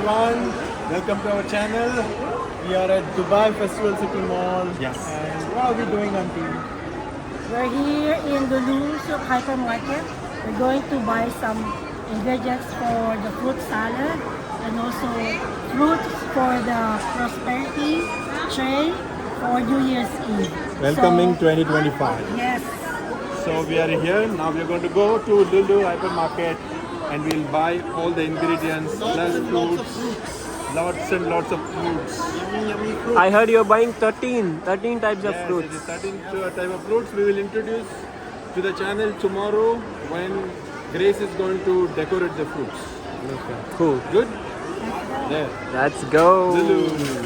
everyone, welcome to our channel. We are at Dubai Festival City Mall. Yes. And what are we doing, Auntie? We're here in the Louvre hypermarket. We're going to buy some ingredients for the fruit salad and also fruits for the prosperity tray for New Year's Eve. Welcoming So, 2025. yes. So we are here, now we are going to go to Lulu hypermarket and we'll buy all the ingredients, plus fruits. Lots and lots of fruits. Yummy, yummy fruits. I heard you're buying 13 types of Yes, fruits. it is 13 type of fruits we will introduce to the channel tomorrow when Grace is going to decorate the fruits. Cool. Good? There. Let's go. Lulu.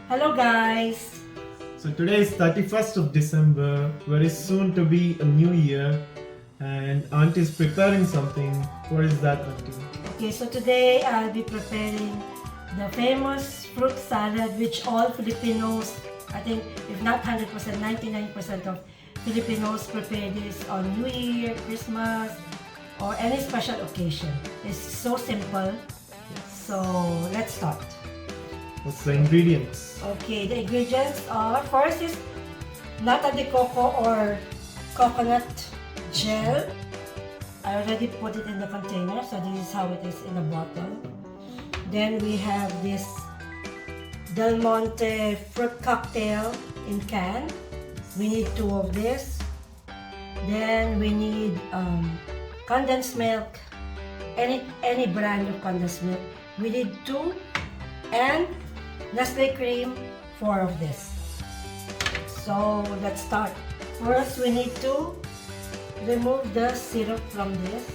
Hello guys. So today is 31st of December, very soon to be a new year, and Auntie is preparing something. What is that, Auntie? Okay, so today I'll be preparing the famous fruit salad which all Filipinos, I think if not 100%, 99% of Filipinos prepare this on New Year, Christmas, or any special occasion. It's so simple. So let's start. What's the ingredients? Okay, the ingredients are, first is Nata de Coco or coconut gel. I already put it in the container, so this is how it is in a bottle. Then we have this Del Monte fruit cocktail in can. We need 2 of this. Then we need condensed milk, any brand of condensed milk. We need 2, and Nestle cream, 4 of this. So let's start. First, we need to remove the syrup from this.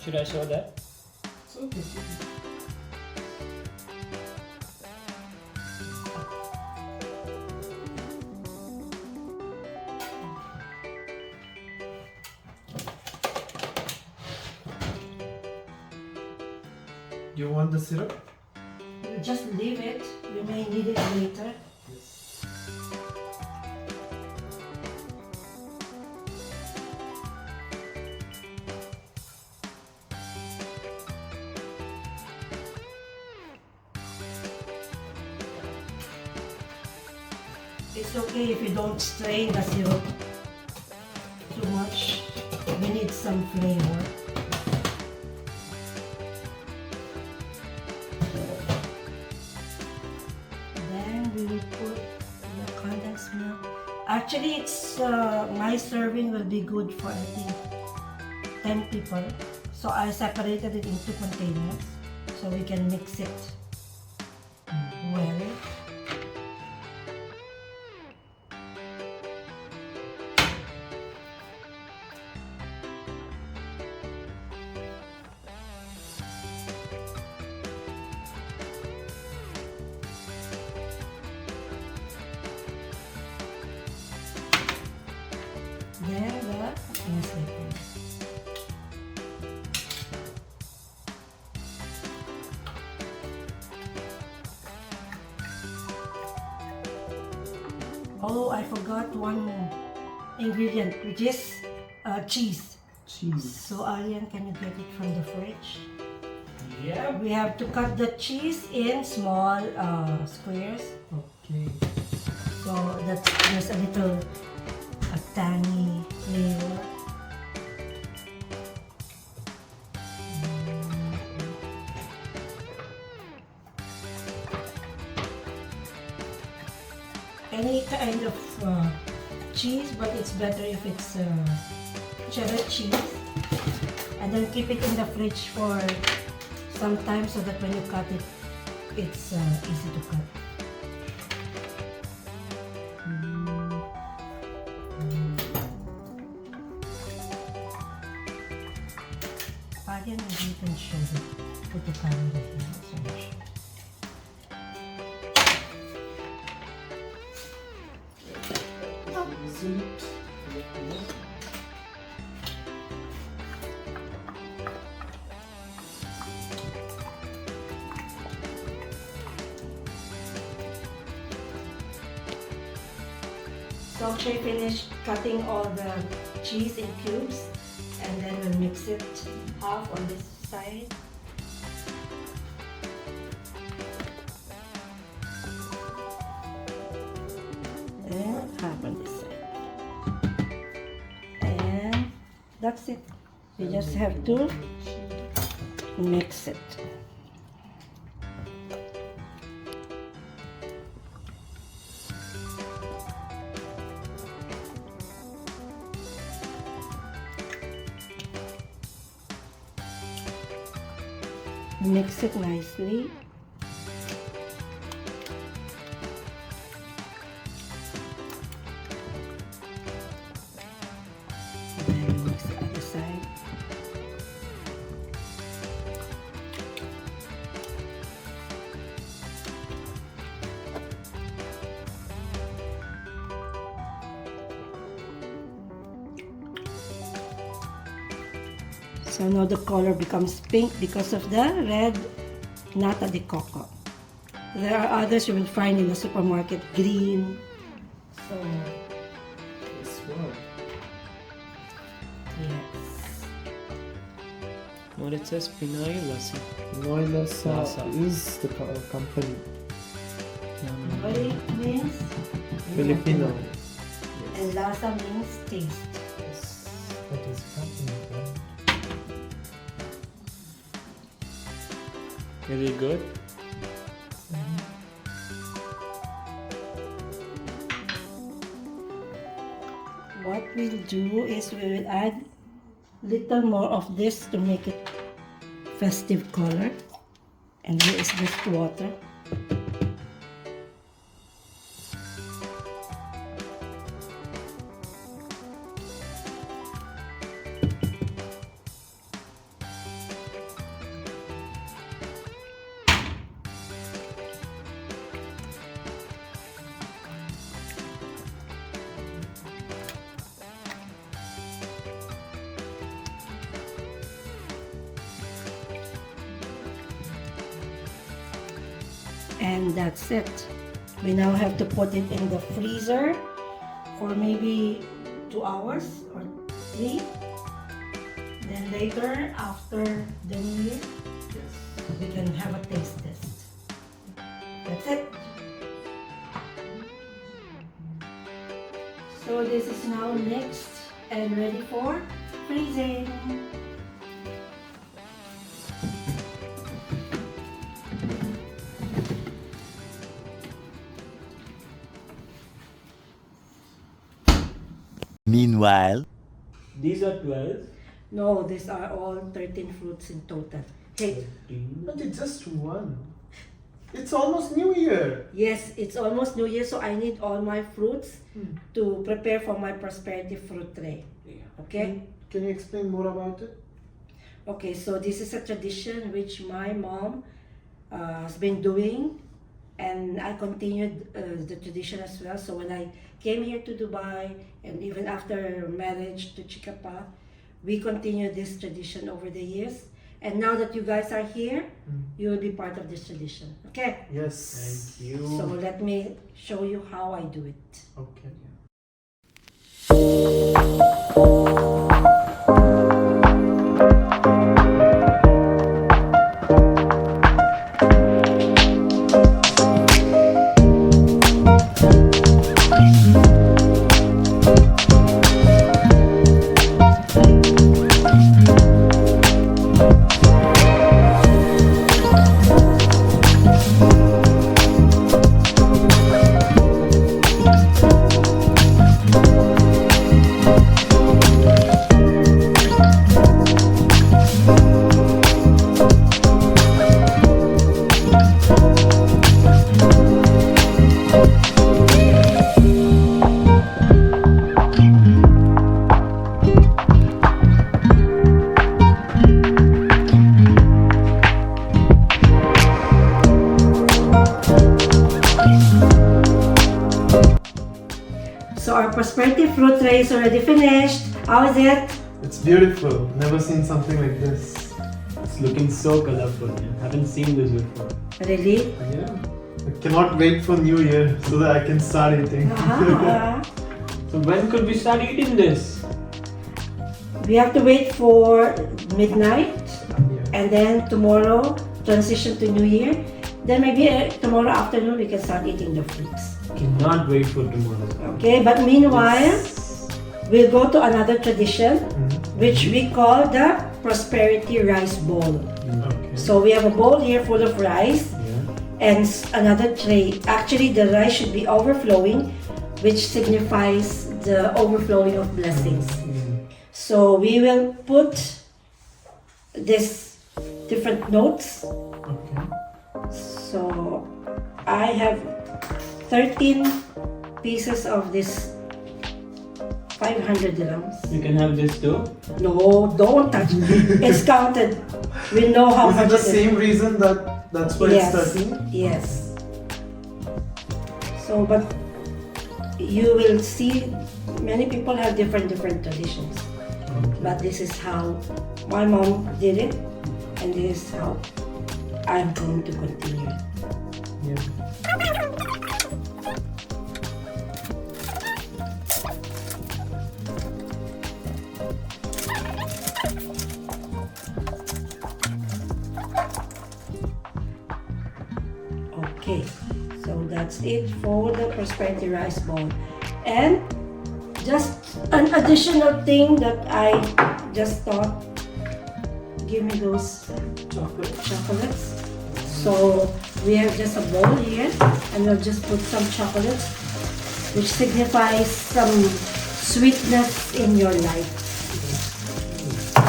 Should I show that? You want the syrup? You just leave it. You may need it later. It's okay if you don't strain the syrup too much. We need some flavor. Then we will put the condensed milk. Actually, it's my serving will be good for I think 10 people. So I separated it into containers so we can mix it well. Then the Nestle cream. Oh, I forgot one ingredient, which is cheese. Cheese. So Aryan, can you get it from the fridge? Yeah. We have to cut the cheese in small squares. Okay. So that's just a little tangy flavor. Any kind of cheese, but it's better if it's cheddar cheese. And then keep it in the fridge for some time so that when you cut it, it's easy to cut. Again, maybe you can show the, put the camera here so much. So she finished cutting all the cheese in cubes, and then we'll mix it half on this side. And half on this side. And that's it. You just have to mix it. Mix it nicely. Then mix the other side. So now the color becomes pink because of the red Nata de Coco. There are others you will find in the supermarket, green. So, This one. yes. What it says, Pinoy Lassi. Lasa is the company. What it means? Filipino. And lasa means taste. Yes. That is company. Is it good? What we'll do is we will add little more of this to make it festive color. And here is just water. And that's it. We now have to put it in the freezer for maybe 2 hours or 3. Then later, after the New Year, we can have a taste test. That's it. So this is now mixed and ready for freezing. Meanwhile, These are 12. No, these are all 13 fruits in total. Hey, But it's just one. It's almost New Year. yes, it's almost New Year, so I need all my fruits to prepare for my prosperity fruit tray. Okay? Can you explain more about it? Okay, so this is a tradition which my mom has been doing, and I continued the tradition as well. So when I came here to Dubai, and even after marriage to Chikapa, we continued this tradition over the years. And now that you guys are here, you will be part of this tradition. Okay? Yes. Thank you. So let me show you how I do it. Okay. fruit tray is already finished. How is it? It's beautiful. Never seen something like this. It's looking so colorful. Haven't seen this before. Really? Yeah. I cannot wait for New Year so that I can start eating. Uh-huh. So when could we start eating this? We have to wait for midnight, Yeah. and then tomorrow transition to New Year. Then maybe tomorrow afternoon we can start eating the fruits. Cannot wait for tomorrow. Okay, but meanwhile, we'll go to another tradition, which we call the Prosperity Rice Bowl. Okay. So we have a bowl here full of rice Yeah. and another tray. Actually, the rice should be overflowing, which signifies the overflowing of blessings. So we will put this different notes. Okay. So I have 13 pieces of this 500 dirhams. You can have this too. No, don't touch. It's counted. We know how Is it much the it is. same reason that's why Yes. it's 13? Yes. So, but you will see many people have different traditions. But this is how my mom did it, and this is how I'm going to continue. Yeah. Okay, so that's it for the prosperity rice bowl. And just an additional thing that I just thought, give me those chocolates. So we have just a bowl here, and we'll just put some chocolates, which signifies some sweetness in your life.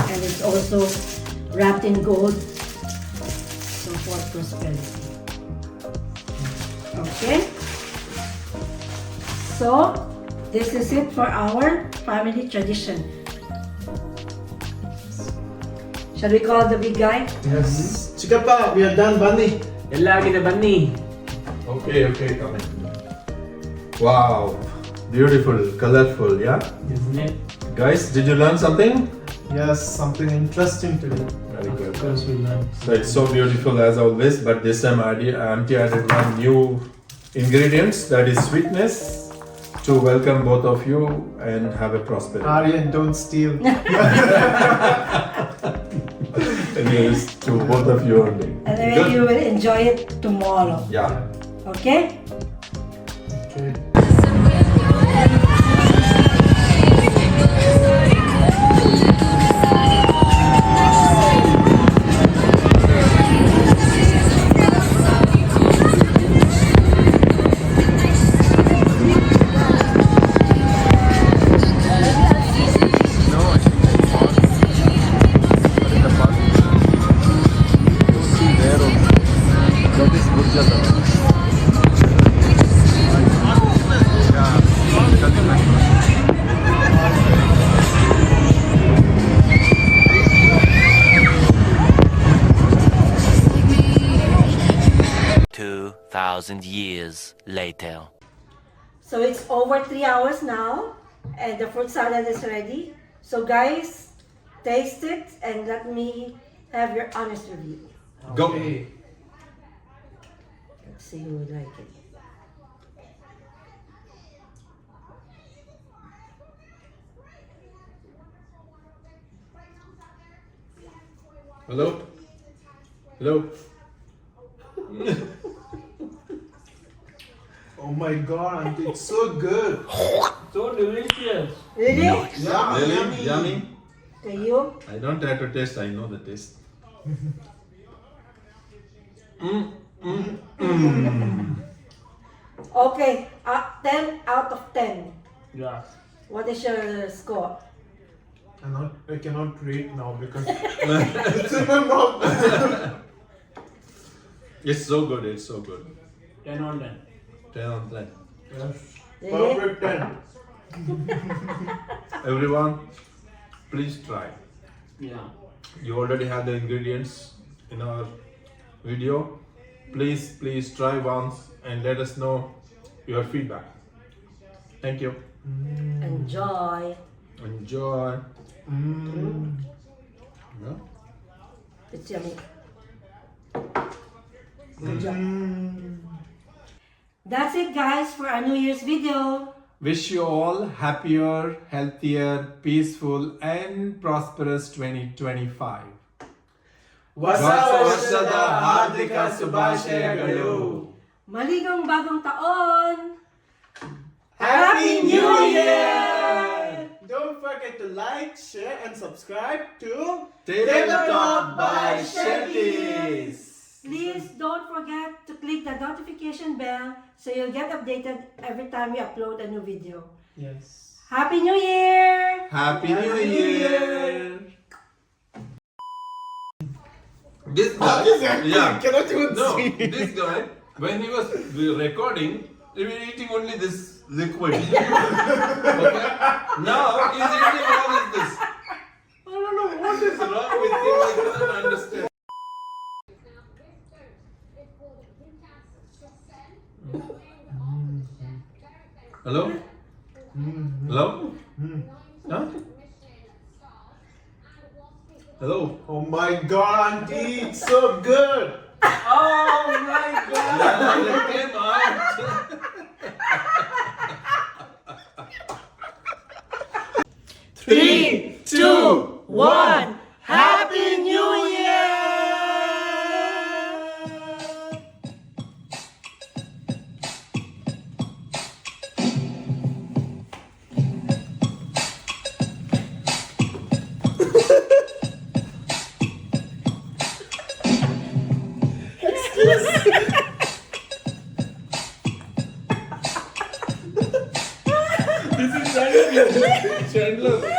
And it's also wrapped in gold, so for prosperity. Okay, so this is it for our family tradition. Shall we call the big guy? Yes. Chikappa, we are done, Bunny. Ella kita bunny. Okay, come in. Wow, beautiful, colorful, yeah? Isn't it? Guys, did you learn something? Yes, something interesting today. Very good. Of course we learned. So it's so beautiful as always, but this time Auntie added one new ingredients, that is sweetness, to welcome both of you and have a prosperity. Aryan, don't steal. Anyways, to both of you only. And then Good? you will enjoy it tomorrow. Yeah. Okay? Okay. That is Burjata. Thousand years later. So it's over 3 hours now, and the fruit salad is ready. So guys, taste it and let me have your honest review. Go. Okay. Let's see who would like it. Hello? Hello? Oh my god, auntie, it's so good. So delicious. Really? Yeah, Really? Yummy? To you? I don't have to taste, I know the taste. Okay, 10 out of 10. Yeah. What is your score? I cannot rate now because it's in my mouth. It's so good, it's so good. 10 on 10. 10 on 10. Yes. Really? Perfect 10. Everyone, please try. Yeah. You already have the ingredients in our video. Please try once and let us know your feedback. Thank you. Enjoy. Enjoy. Yeah. It's yummy. That's it, guys, for our New Year's video. Wish you all happier, healthier, peaceful, and prosperous 2025. Wasada Hardika Subhashayagalu. Maligong bagong taon! Happy New Year! Don't forget to like, share, and subscribe to Table Talk by Chefties. Please don't forget to click the notification bell so you'll get updated every time we upload a new video. Yes. Happy New Year! Happy New Year! This guy, yeah, Cannot even no, see. this guy, when he was recording, he was eating only this liquid. Okay? Now he's eating all of this. I don't know what is wrong with him. I cannot understand. Hello? Hello? Huh? Hello? Oh my god, auntie, it's so good! Oh my god! Yeah, it came out. 3, 2, 1. Happy New Year! Chandler.